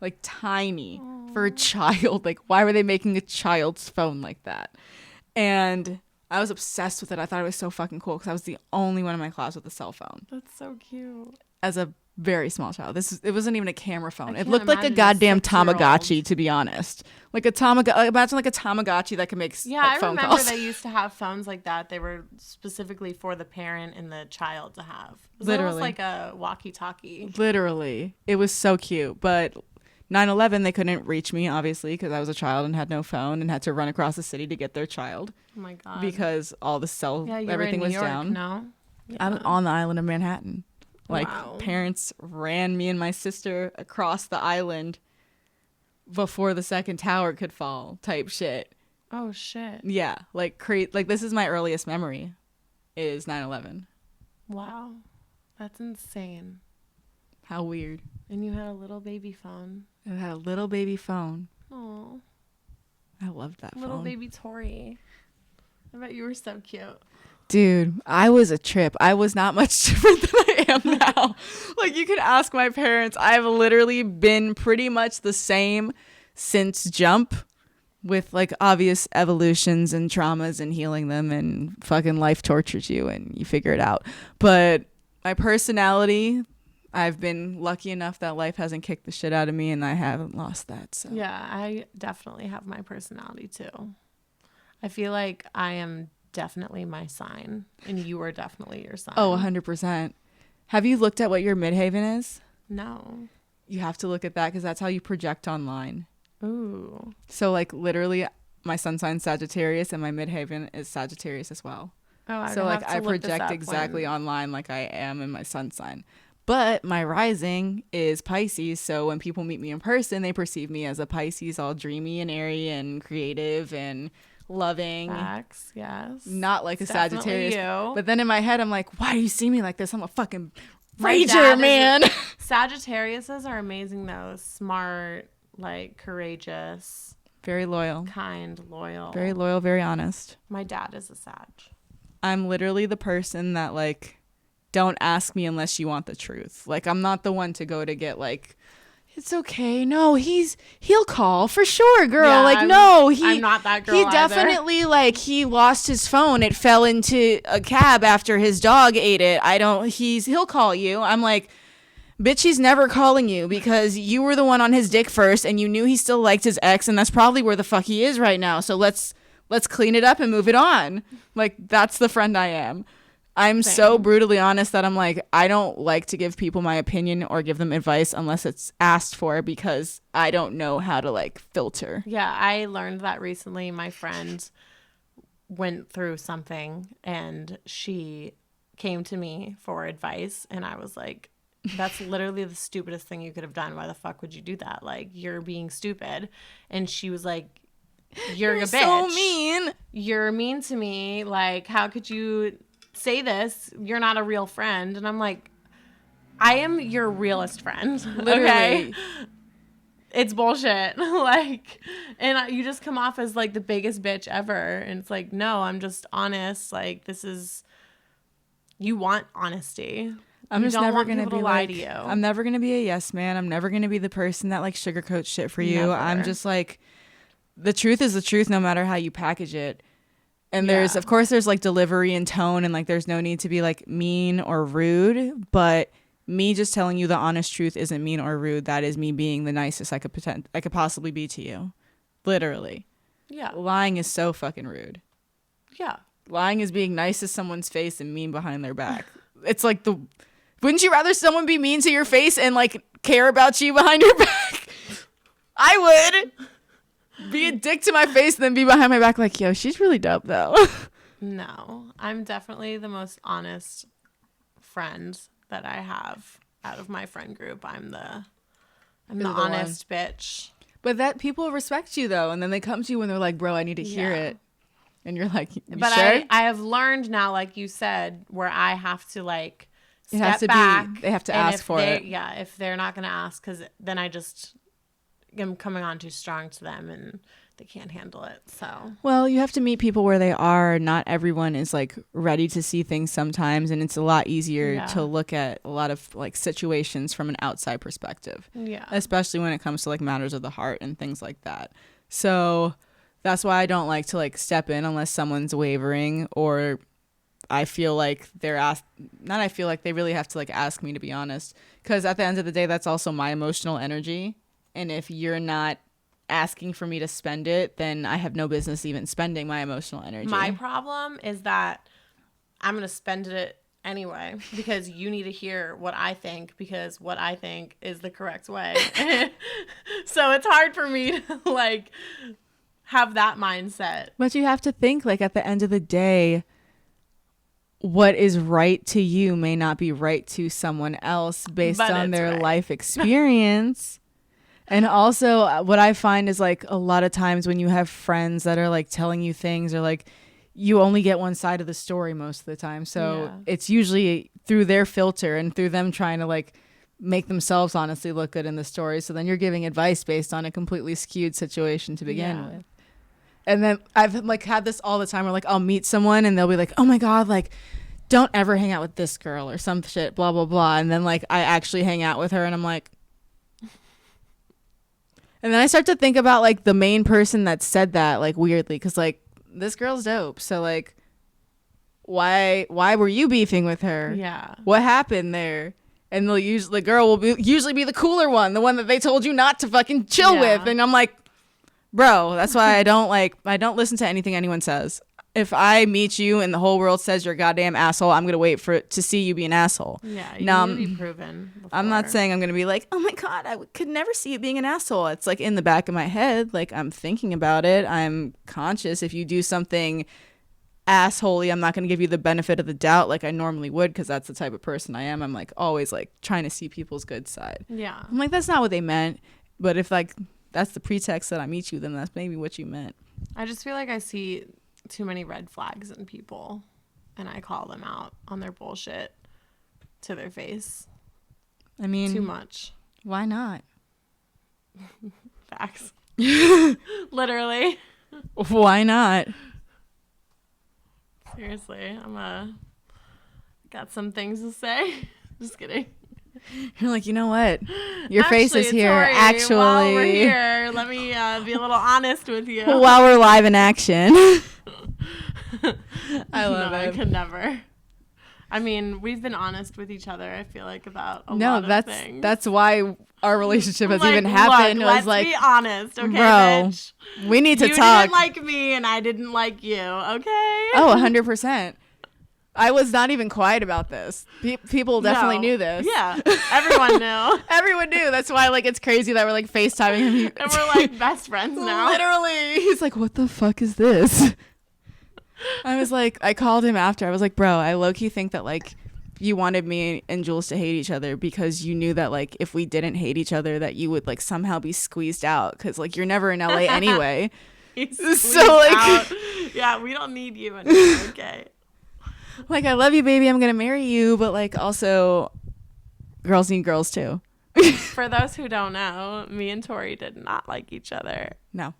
Like tiny. Aww. For a child. Like, why were they making a child's phone like that? And I was obsessed with it. I thought it was so fucking cool because I was the only one in my class with a cell phone. That's so cute. As a very small child. It wasn't even a camera phone. It looked like a goddamn Tamagotchi, to be honest. Like a imagine like a Tamagotchi that can make phone calls. I remember they used to have phones like that. They were specifically for the parent and the child to have. It was literally almost like a walkie-talkie. Literally. It was so cute. But 9/11, they couldn't reach me, obviously, because I was a child and had no phone and had to run across the city to get their child. Oh, my God. Because all the everything was down. No? Yeah. I'm on the island of Manhattan. Like, parents ran me and my sister across the island before the second tower could fall type shit. Oh, shit. Yeah. Like, this is my earliest memory is 9/11. Wow. That's insane. How weird. And you had a little baby phone. I had a little baby phone. Oh. I loved that phone. Little baby Tori. I bet you were so cute. Dude, I was a trip. I was not much different than I am now. Like, you can ask my parents. I've literally been pretty much the same since jump, with like obvious evolutions and traumas and healing them, and fucking life tortures you and you figure it out. But my personality, I've been lucky enough that life hasn't kicked the shit out of me and I haven't lost that. So yeah, I definitely have my personality too. I feel like I am definitely my sign and you are definitely your sign. Oh, 100%. Have you looked at what your midhaven is? No. You have to look at that because that's how you project online. Ooh. So like literally my sun sign's Sagittarius and my midhaven is Sagittarius as well. Oh, so like I project exactly online like I am in my sun sign. But my rising is Pisces, so when people meet me in person, they perceive me as a Pisces, all dreamy and airy and creative and loving. Facts, yes. Not like It's a definitely Sagittarius. you. But then in my head, I'm like, why do you see me like this? I'm a fucking My rager, dad man. Sagittariuses are amazing though. Smart, like courageous, Very loyal. kind, loyal. Very loyal, very honest. My dad is a Sag. I'm literally the person that, like, don't ask me unless you want the truth. Like, I'm not the one to go to get, like, it's okay. No, he'll call for sure, girl. Yeah, like, I'm not that girl He either. definitely, like, he lost his phone. It fell into a cab after his dog ate it. He'll call you. I'm like, bitch, he's never calling you because you were the one on his dick first and you knew he still liked his ex, and that's probably where the fuck he is right now. So let's clean it up and move it on. Like, that's the friend I am. I'm so brutally honest that I'm like, I don't like to give people my opinion or give them advice unless it's asked for, because I don't know how to, like, filter. Yeah, I learned that recently. My friend went through something and she came to me for advice, and I was like, that's literally the stupidest thing you could have done. Why the fuck would you do that? Like, you're being stupid. And she was like, you're a bitch. So mean. You're mean to me. Like, how could you say this? You're not a real friend. And I'm like, I am your realest friend. Literally. Okay? It's bullshit. Like, and you just come off as like the biggest bitch ever. And it's like, no, I'm just honest. Like, you want honesty. I'm just never going to be lie like, to you. I'm never going to be a yes man. I'm never going to be the person that, like, sugarcoats shit for you. Never. I'm just like, the truth is the truth no matter how you package it. And there's, Yeah. of course, there's, like, delivery and tone, and, like, there's no need to be, like, mean or rude. But me just telling you the honest truth isn't mean or rude. That is me being the nicest I could possibly be to you. Literally. Yeah. Lying is so fucking rude. Yeah. Lying is being nice to someone's face and mean behind their back. It's like wouldn't you rather someone be mean to your face and, like, care about you behind your back? I would. Be a dick to my face and then be behind my back like, yo, she's really dope though. No, I'm definitely the most honest friend that I have out of my friend group. I'm the honest bitch. But that people respect you though, and then they come to you and they're like, bro, I need to hear Yeah. it. And you're like, you But sure? I have learned now, like you said, where I have to, like, It has step to be- back. they have to and ask if for they- it. Yeah, if they're not going to ask, because then I just am coming on too strong to them and they can't handle it. So Well, you have to meet people where they are. Not everyone is, like, ready to see things sometimes, and it's a lot easier Yeah. to look at a lot of, like, situations from an outside perspective. yeah, Especially when it comes to, like, matters of the heart and things like that. So that's why I don't like to, like, step in unless someone's wavering, or I feel like they really have to, like, ask me to be honest, because at the end of the day, that's also my emotional energy, and if you're not asking for me to spend it, then I have no business even spending my emotional energy. my problem is that I'm going to spend it anyway because you need to hear what I think, because what I think is the correct way. So it's hard for me to, like, have that mindset. But you have to think, like, at the end of the day, what is right to you may not be right to someone else based But on it's their right. life experience. And also what I find is, like, a lot of times when you have friends that are, like, telling you things, or, like, you only get one side of the story most of the time. So Yeah. it's usually through their filter and through them trying to, like, make themselves honestly look good in the story. So then you're giving advice based on a completely skewed situation to begin Yeah. with. And then I've, like, had this all the time where, like, I'll meet someone and they'll be like, oh my God, like, don't ever hang out with this girl or some shit, blah, blah, blah. And then, like, I actually hang out with her and I'm like, and then I start to think about, like, the main person that said that, like, weirdly, because, like, this girl's dope. So, like, why were you beefing with her? Yeah. What happened there? And the girl will usually be the cooler one, the one that they told you not to fucking chill Yeah. with. And I'm like, bro, that's why I don't listen to anything anyone says. If I meet you and the whole world says you're a goddamn asshole, I'm going to wait to see you be an asshole. Yeah. You Now, need to be proven. I'm not before. saying I'm going to be like, oh my God, could never see you being an asshole. It's, like, in the back of my head. Like, I'm thinking about it. I'm conscious. If you do something assholey, I'm not going to give you the benefit of the doubt like I normally would, because that's the type of person I am. I'm, like, always, like, trying to see people's good side. Yeah. I'm like, that's not what they meant. But if, like, that's the pretext that I meet you, then that's maybe what you meant. I just feel like I see too many red flags in people, and I call them out on their bullshit to their face. I mean, Too much. why not? Facts. Literally. Why not? Seriously, got some things to say. Just kidding. You're like, you know what? Your face is here. Tori, Actually, while we're here, let me be a little honest with you. While we're live in action. I love it. I could never. I mean, we've been honest with each other, I feel like, about a lot of things. That's why our relationship has like, even happened. Look, let's be honest, okay, bro, bitch? We need to you talk. You didn't like me, and I didn't like you, okay? Oh, 100%. I was not even quiet about this. People definitely knew this. Yeah, everyone knew. Everyone knew. That's why, like, it's crazy that we're, like, FaceTiming him. And we're, like, best friends now. Literally. He's like, what the fuck is this? I was like, I called him after. I was like, bro, I low-key think that, like, you wanted me and Jules to hate each other because you knew that, like, if we didn't hate each other, that you would, like, somehow be squeezed out because, like, you're never in LA anyway. So, like, out. Yeah, we don't need you anymore, okay? Like, I love you, baby. I'm going to marry you. But, like, also, girls need girls, too. For those who don't know, me and Tori did not like each other. No.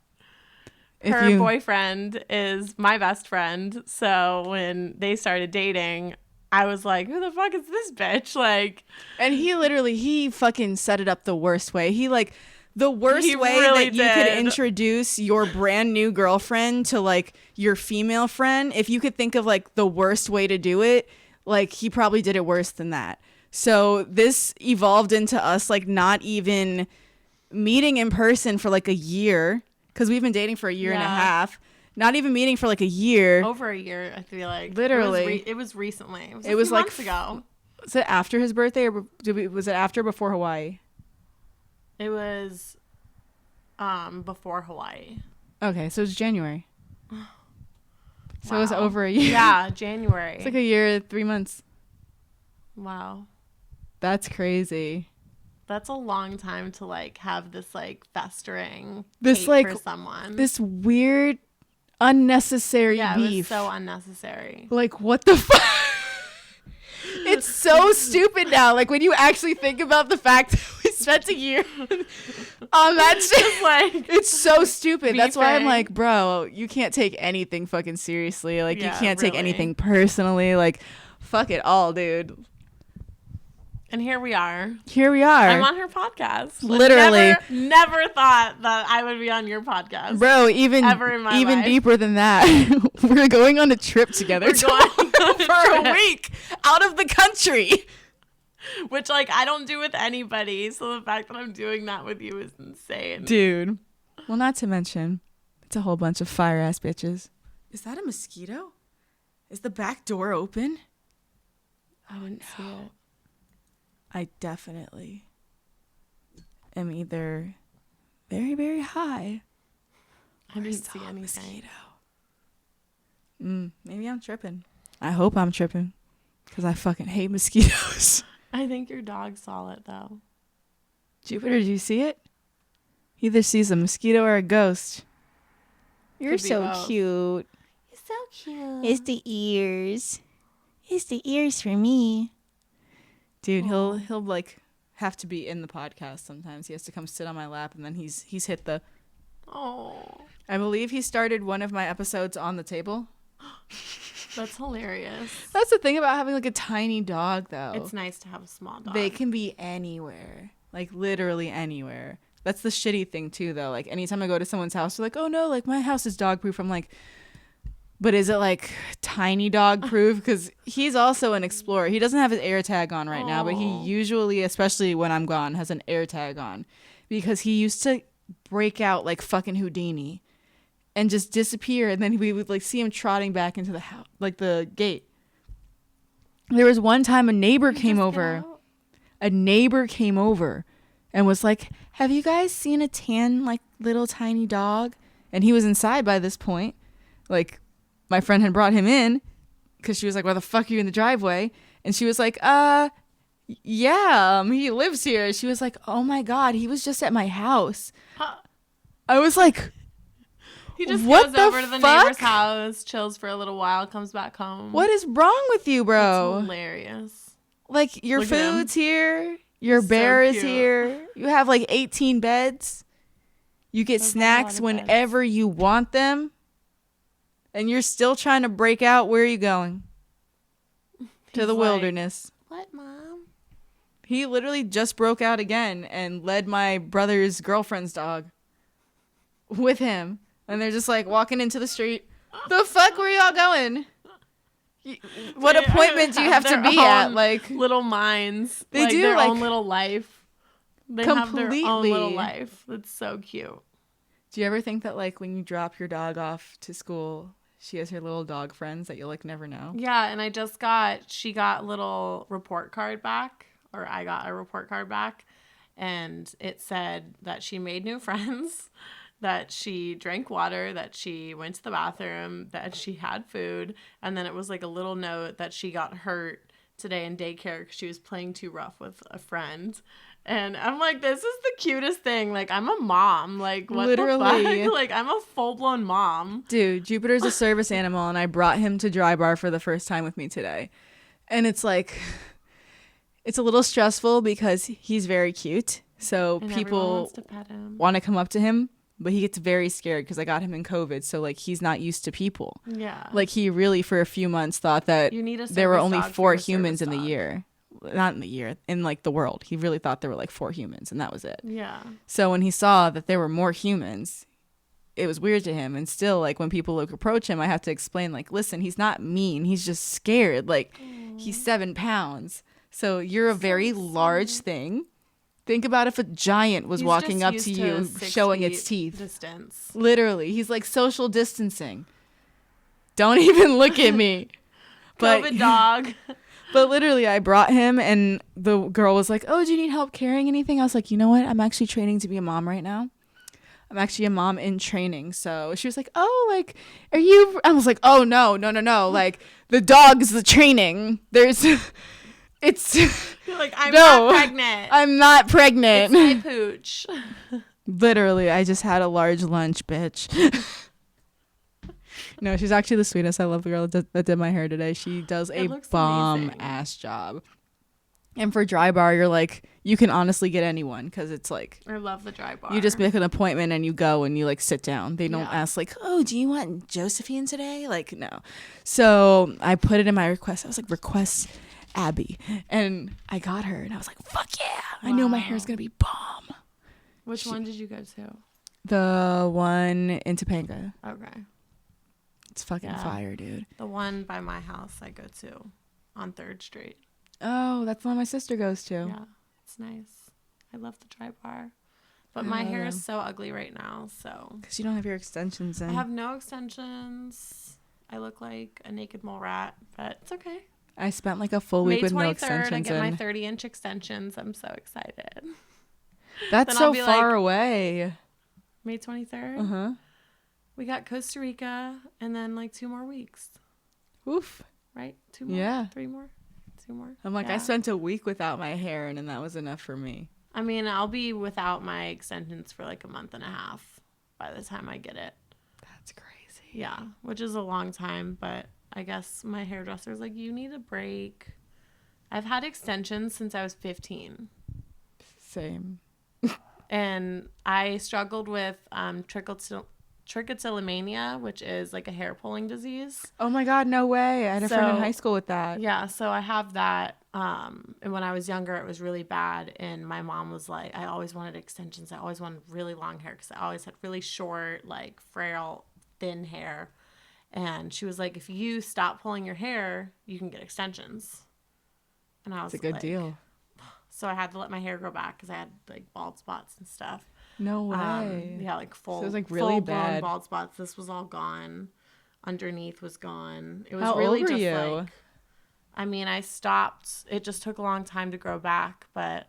Her boyfriend is my best friend. So when they started dating, I was like, who the fuck is this bitch? Like, and he fucking set it up the worst way. He, like, the worst way really that you could introduce your brand new girlfriend to, like, your female friend, if you could think of, like, the worst way to do it, like, he probably did it worse than that. So this evolved into us, like, not even meeting in person for, like, a year, because we've been dating for a year and a half. Not even meeting for, like, a year. Over a year, I feel like. Literally. It was recently. It was like months ago. Was it after his birthday, or was it after or before Hawaii? It was before Hawaii. Okay, so it's January. So Wow. it was over a year. Yeah, January. It's like a year, 3 months. Wow. That's crazy. That's a long time to, like, have this, like, festering this, hate like, for someone. This weird, unnecessary beef. Yeah, it was so unnecessary. Like, what the fuck? It's so stupid now. Like, when you actually think about the fact that we spent a year on that shit, like, it's so stupid. Beefing. That's why I'm like, bro, you can't take anything fucking seriously. Like, Yeah, you can't take really. anything personally. Like, fuck it all, dude. And here we are. Here we are. I'm on her podcast. Literally. Never thought that I would be on your podcast. Bro, even life. deeper than that. We're going on a trip together We're going for a week out of the country. Which, like, I don't do with anybody. So the fact that I'm doing that with you is insane. Dude. Well, not to mention, it's a whole bunch of fire-ass bitches. Is that a mosquito? Is the back door open? I didn't see it. I definitely am either very, very high. I didn't see anything. Maybe I'm tripping. I hope I'm tripping because I fucking hate mosquitoes. I think your dog saw it, though. Jupiter, do you see it? He either sees a mosquito or a ghost. You're so both. cute. You're so cute. It's the ears. It's the ears for me. Dude, he'll like have to be in the podcast sometimes. He has to come sit on my lap, and then he's hit the. Oh, I believe he started one of my episodes on the table. that's hilarious. That's the thing about having, like, a tiny dog, though. It's nice to have a small dog. They can be anywhere, like, literally anywhere. That's the shitty thing too, though. Like, anytime I go to someone's house, they're like, "Oh no, like, my house is dog proof." I'm like, but is it, like, tiny dog proof? Because he's also an explorer. He doesn't have his air tag on right now, but he usually, especially when I'm gone, has an air tag on. Because he used to break out like fucking Houdini and just disappear. And then we would, like, see him trotting back into the house, like the gate. There was one time a neighbor came over. A neighbor came over and was like, "Have you guys seen a tan, like, little tiny dog?" And he was inside by this point. Like, my friend had brought him in because she was like, "Why the fuck are you in the driveway?" And she was like, yeah, he lives here. She was like, "Oh my God, he was just at my house." I was like, He just What goes the over to the fuck? neighbor's house, chills for a little while, comes back home. What is wrong with you, It's bro? hilarious. Like, your Look at him. food's here. Your He's so bear is cute. here. You have like 18 beds. You get Does have a lot snacks of whenever you want them. And you're still trying to break out. Where are you going? To He's the like, wilderness. What, Mom? He literally just broke out again and led my brother's girlfriend's dog with him. And they're just like walking into the street. The fuck, where y'all going? What They appointment do you have to their be at? own Like, little minds. They do, their like, own little life. They have their own little completely. life. That's so cute. do you ever think that like when you drop your dog off to school, she has her little dog friends that you'll like never know? Yeah, and she got a little report card back, or I got a report card back, and it said that she made new friends, that she drank water, that she went to the bathroom, that she had food, and then it was like a little note that she got hurt today in daycare because she was playing too rough with a friend. And I'm like, this is the cutest thing. Like, I'm a mom. Like, what Literally. the fuck? Like, I'm a full-blown mom. Dude, Jupiter's a service animal, and I brought him to Dry Bar for the first time with me today. And it's like, it's a little stressful because he's very cute. So And everyone people wants to pet him. want to come up to him, but he gets very scared because I got him in COVID. So like, he's not used to people. Yeah. Like, he really for a few months thought that You need a there were service only dog 4 for a humans service in the dog. year. Not in the year, in like the world. He really thought there were like 4 humans, and that was it. Yeah. So when he saw that there were more humans, it was weird to him. And still, like, when people like approach him, I have to explain, like, listen, he's not mean. He's just scared. Like, he's 7 pounds. So you're a very large thing. Think about if a giant was He's walking just up used to you, 6 showing its feet teeth. Distance. Literally. He's like social distancing. Don't even look at me. COVID dog. But literally, I brought him, and the girl was like, oh, do you need help carrying anything? I was like, you know what? I'm actually training to be a mom right now. I'm actually a mom in training. So she was like, oh, like, are you? I was like, oh, no. Like, the dog's the training. It's, You're like, I'm No. not pregnant. I'm not pregnant. It's my pooch. Literally, I just had a large lunch, bitch. No, she's actually the sweetest. I love the girl that did my hair today. She does a looks bomb amazing. ass job. And for Dry Bar, you're like, you can honestly get anyone because it's like, I love the dry bar. you just make an appointment and you go and you like sit down. They don't Yeah. ask like, oh, do you want Josephine today? Like, no. So I put it in my request. I was like, request Abby. And I got her and I was like, fuck yeah. I know my hair's going to be bomb. Which one did you go to? The one in Topanga. Okay. It's fucking Yeah. fire, dude. The one by my house I go to on 3rd Street. Oh, that's the one my sister goes to. Yeah. It's nice. I love the dry bar. But my hair is so ugly right now, so. Because you don't have your extensions in. I have no extensions. I look like a naked mole rat, but it's okay. I spent like a full week May with no 23rd, I extensions get my in. 30-inch extensions. I'm so excited. That's then I'll so be far like- away. May 23rd. Uh-huh. We got Costa Rica and then like 2 more weeks, Oof. right? 2 more? Yeah. 3 more? 2 more? I'm like, Yeah. I spent a week without my hair and that was enough for me. I mean, I'll be without my extensions for like a month and a half by the time I get it. That's crazy. Yeah, which is a long time, but I guess my hairdresser's like, you need a break. I've had extensions since I was 15. Same. And I struggled with trichotillomania, which is like a hair pulling disease. Oh my God, no way. I had a friend in So- high school with that. Yeah, so I have that. And when I was younger, it was really bad. And my mom was like, I always wanted extensions. I always wanted really long hair because I always had really short, like frail, thin hair. And she was like, if you stop pulling your hair, you can get extensions. And I was It's a good like, deal. So I had to let my hair grow back because I had like bald spots and stuff. No way. Yeah, like full, So it was, like, really full-blown bad. bald spots. This was all gone. Underneath was gone. It was How really old were just you? like, I mean, I stopped. It just took a long time to grow back, but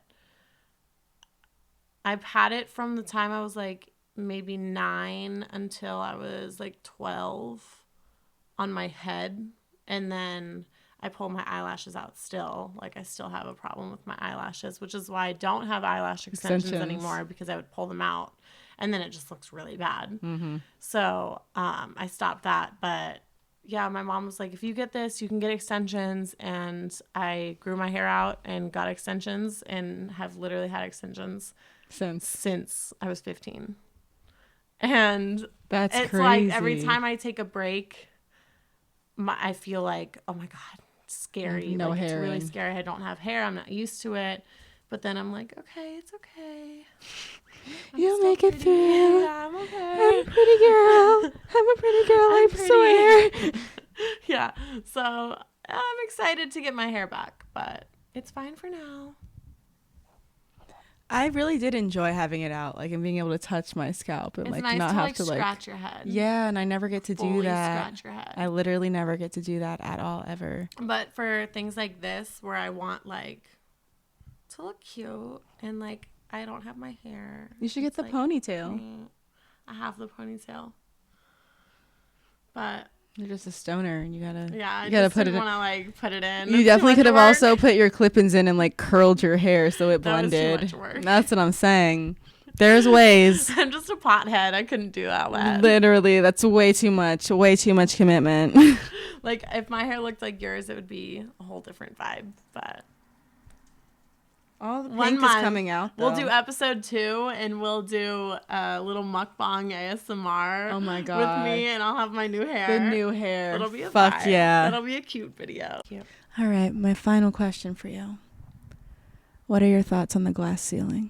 I've had it from the time I was like maybe 9 until I was like 12 on my head. And then I pull my eyelashes out still. Like, I still have a problem with my eyelashes, which is why I don't have eyelash extensions Extensions. anymore, because I would pull them out. and then it just looks really bad. Mm-hmm. So I stopped that. But yeah, my mom was like, if you get this, you can get extensions. And I grew my hair out and got extensions and have literally had extensions since I was 15. And That's it's crazy. like every time I take a break, I feel like, oh my God, it's scary. No like, hair. It's really scary. I don't have hair. I'm not used to it. But then I'm like, okay, it's okay. You'll make it through. Yeah, I'm okay. I'm a pretty girl. I'm a pretty girl, I swear. Yeah. So I'm excited to get my hair back, but it's fine for now. I really did enjoy having it out, like, and being able to touch my scalp and It's like nice not to have like to like scratch your head. Yeah, and I never get to do Fully that. Scratch your head. I literally never get to do that at all, ever. But for things like this, where I want like to look cute and like I don't have my hair, You should get the like, ponytail. I have the ponytail, but You're just a stoner, and you gotta I gotta just put didn't it. want to like put it in. You It's definitely too could much have work. also put your clip-ins in and like curled your hair so it That was too blended. much work. That's what I'm saying. There's ways. I'm just a pothead. I couldn't do that wet. Literally, that's way too much commitment. Like if my hair looked like yours, it would be a whole different vibe. But All the One pink is month, coming out, though. we'll do episode 2 and we'll do a little mukbang ASMR. Oh my God. With me, and I'll have my new hair. The new hair. It'll be a Fuck vibe. yeah. That'll be a cute video. Cute. All right, my final question for you. What are your thoughts on the glass ceiling?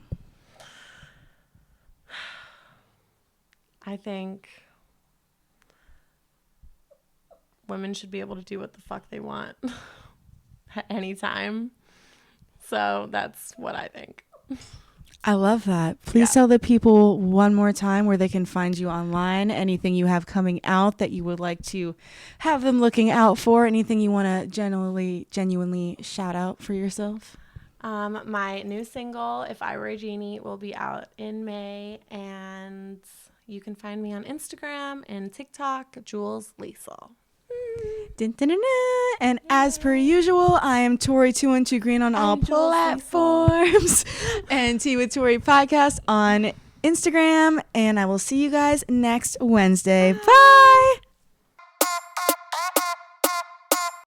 I think women should be able to do what the fuck they want at any time. So that's what I think. I love that. Please tell the people one more time where they can find you online, anything you have coming out that you would like to have them looking out for, anything you want to genuinely shout out for yourself. My new single, If I Were a Genie, will be out in May, and you can find me on Instagram and TikTok, Jules Liesel. Dun, dun, dun, dun. And as per usual, I am Tori212 Green on all Jules platforms and Tea with Tori podcast on Instagram. And I will see you guys next Wednesday. Bye.